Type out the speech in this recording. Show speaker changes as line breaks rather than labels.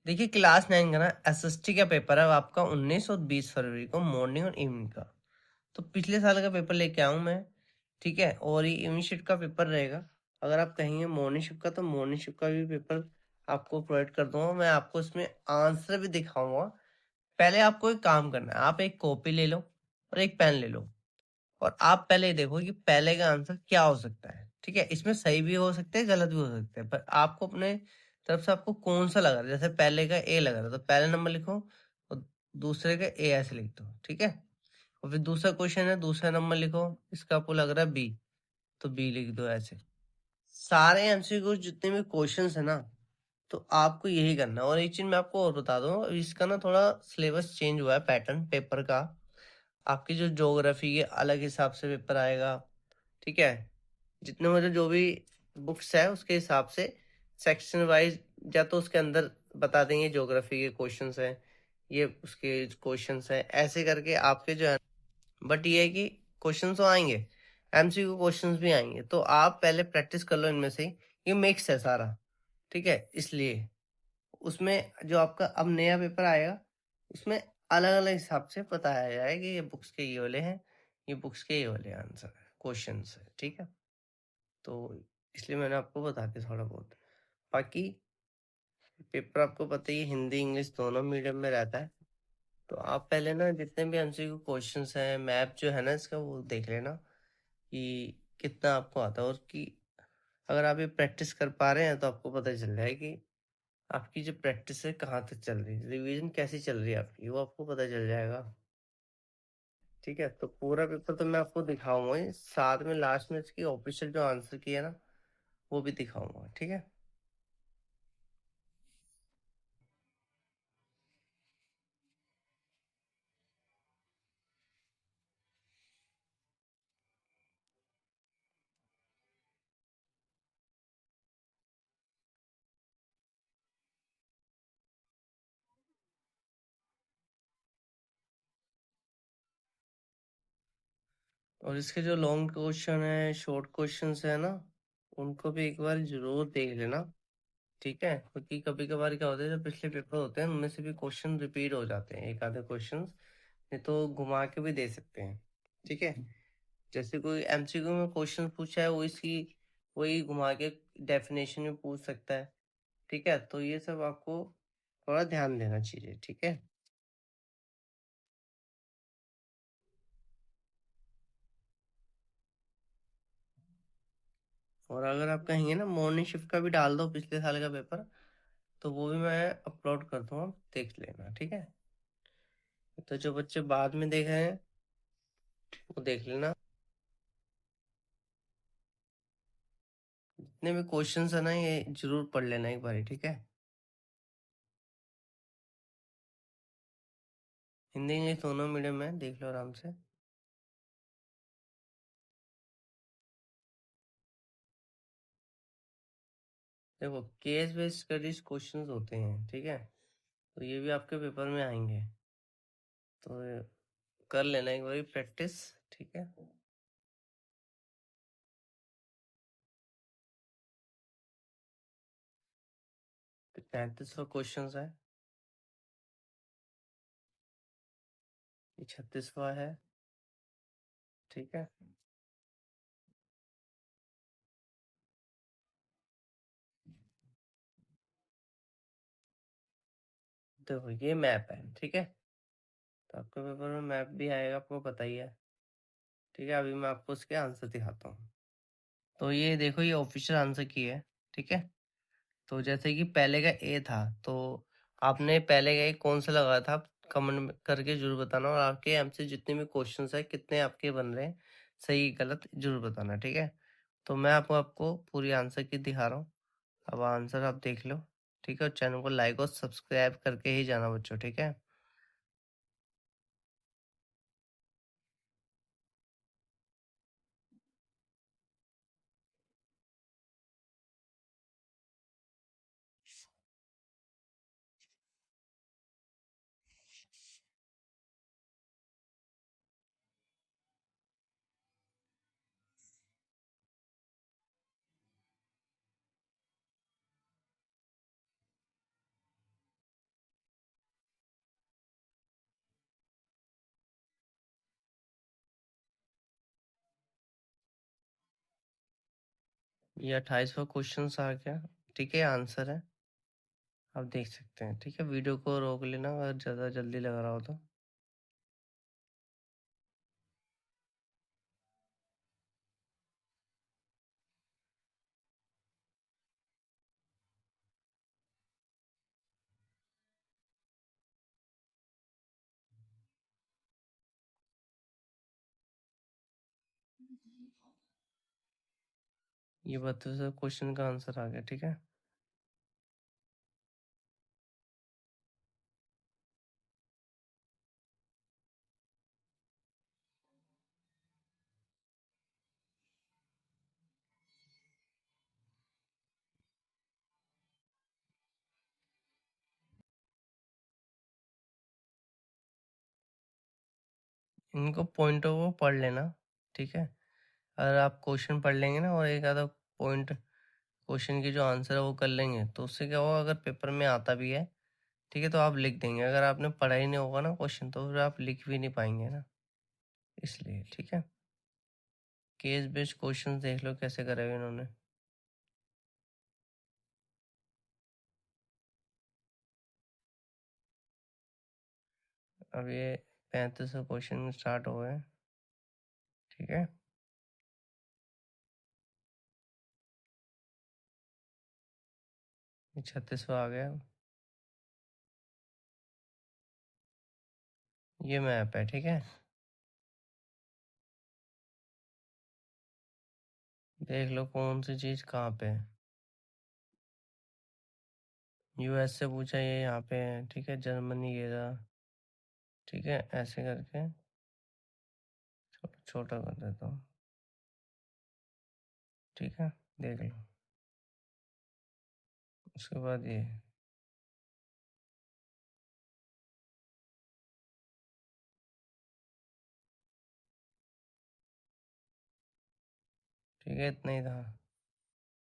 देखिए क्लास 9 का ना एसएसटी का पेपर है आपका 19 और 20 फरवरी को मॉर्निंग और इवनिंग का। तो पिछले साल का पेपर लेके आऊँ मैं, ठीक है। और ये इवनिंग शिफ्ट का पेपर रहेगा। अगर आप कहेंगे मॉर्निंग शिफ्ट का तो मॉर्निंग शिफ्ट का भी पेपर आपको प्रोवाइड कर दूंगा। मैं आपको इसमें आंसर भी दिखाऊंगा। पहले आपको एक काम करना है, आप एक कॉपी ले लो और एक पेन ले लो और आप पहले ये देखो कि पहले का आंसर क्या हो सकता है। ठीक है, इसमें सही भी हो सकते हैं गलत भी हो सकते हैं, पर आपको अपने तरफ से आपको कौन सा लग रहा है। जैसे पहले का ए लग रहा है तो पहले नंबर लिखो और दूसरे का ए ऐसे लिख दो, ठीक है। और फिर दूसरा क्वेश्चन है, दूसरा नंबर लिखो, इसका आपको लग रहा है बी तो बी लिख दो ऐसे। सारे एमसीक्यू जितने भी क्वेश्चंस है ना, तो आपको यही करना है। और एक चीज मैं आपको और बता दूं, इसका ना थोड़ा सिलेबस चेंज हुआ है, पैटर्न पेपर का। आपकी जो ज्योग्राफी के अलग हिसाब से पेपर आएगा, ठीक है। जितने मतलब जो भी बुक्स है उसके हिसाब से सेक्शन वाइज, या तो उसके अंदर बता देंगे ज्योग्राफी के क्वेश्चंस हैं, ये उसके क्वेश्चंस हैं, ऐसे करके आपके जो है। बट ये है कि क्वेश्चंस तो आएंगे, एमसीक्यू क्वेश्चंस भी आएंगे, तो आप पहले प्रैक्टिस कर लो इनमें से। ये मिक्स है सारा, ठीक है। इसलिए उसमें जो आपका अब नया पेपर आएगा उसमें अलग अलग हिसाब से बताया जाए कि ये बुक्स के ये वाले हैं, ये बुक्स के ये वाले आंसर क्वेश्चन है, ठीक है। तो इसलिए मैंने आपको बता दिया थोड़ा बहुत। बाकी पेपर आपको पता ही है, हिंदी इंग्लिश दोनों मीडियम में रहता है। तो आप पहले ना जितने भी एमसीक्यू क्वेश्चंस हैं, मैप जो है ना इसका वो देख लेना कि कितना आपको आता है। और कि अगर आप ये प्रैक्टिस कर पा रहे हैं तो आपको पता चल जाए कि आपकी जो प्रैक्टिस है कहाँ तक चल रही है, रिवीजन कैसी चल रही है आपकी, वो आपको पता चल जाएगा। ठीक है, तो पूरा पेपर तो मैं आपको दिखाऊंगा ही, साथ में लास्ट में इसकी ऑफिशियल जो आंसर की है ना वो भी दिखाऊंगा, ठीक है। और इसके जो लॉन्ग क्वेश्चन है, शॉर्ट क्वेश्चंस है ना, उनको भी एक बार जरूर देख लेना, ठीक है। क्योंकि कभी कभार क्या होता है, जो पिछले पेपर होते हैं उनमें से भी क्वेश्चन रिपीट हो जाते हैं, एक आधे क्वेश्चन नहीं तो घुमा के भी दे सकते हैं, ठीक है। जैसे कोई एमसीक्यू में क्वेश्चन पूछा है वो इसकी वही घुमा के डेफिनेशन में पूछ सकता है, ठीक है। तो ये सब आपको थोड़ा ध्यान देना चाहिए, ठीक है। और अगर आप कहेंगे ना मॉर्निंग शिफ्ट का भी डाल दो पिछले साल का पेपर, तो वो भी मैं अपलोड कर दूंगा, देख लेना, ठीक है। तो जो बच्चे बाद में देख रहे हैं वो देख लेना। जितने भी क्वेश्चंस है ना ये जरूर पढ़ लेना एक बार, ठीक है। हिंदी इंग्लिश दोनों मीडियम में देख लो आराम से। देखो केस बेस्ड स्टडीज क्वेश्चंस होते हैं, ठीक है। तो ये भी आपके पेपर में आएंगे, तो कर लेना एक बार प्रैक्टिस, ठीक है। 3500 क्वेश्चन है, ये 36वां है, ठीक है। देखो ये मैप है, ठीक है। तो आपके पेपर में मैप भी आएगा, आपको पता ही है, ठीक है। अभी मैं आपको उसके आंसर दिखाता हूँ। तो ये देखो ये ऑफिशियल आंसर की है, ठीक है। तो जैसे कि पहले का ए था, तो आपने पहले का ए कौन सा लगाया था, आप कमेंट करके जरूर बताना। और आपके एमसे जितने भी क्वेश्चंस है कितने आपके बन रहे हैं, सही गलत जरूर बताना, ठीक है। तो मैं आपको आपको पूरी आंसर की दिखा रहा हूँ। अब आंसर आप देख लो, ठीक है। और चैनल को लाइक और सब्सक्राइब करके ही जाना बच्चों, ठीक है। ये 28वां क्वेश्चन आ गया। ठीक है, आंसर है, आप देख सकते हैं। ठीक है, वीडियो को रोक लेना अगर ज़्यादा जल्दी लग रहा हो तो। ये 32वां क्वेश्चन का आंसर आ गया। ठीक है, इनको पॉइंटों को पढ़ लेना। ठीक है, अगर आप क्वेश्चन पढ़ लेंगे ना और एक आधा पॉइंट क्वेश्चन की जो आंसर है वो कर लेंगे, तो उससे क्या होगा, अगर पेपर में आता भी है, ठीक है, तो आप लिख देंगे। अगर आपने पढ़ा ही नहीं होगा ना क्वेश्चन, तो फिर आप लिख भी नहीं पाएंगे ना, इसलिए। ठीक है, केस बेस्ड क्वेश्चन देख लो कैसे करे हुए इन्होंने। अब ये 35वां क्वेश्चन स्टार्ट हो गए। ठीक है, ये 36वां आ गया। ये मैप है। ठीक है, देख लो कौन सी चीज कहाँ पे है। यूएस से पूछा, ये यहाँ पे है। ठीक है, जर्मनी ये रहा। ठीक है, ऐसे करके छोटा कर देता हूँ। ठीक है, देख लो। उसके बाद ये, ठीक है, इतना ही था।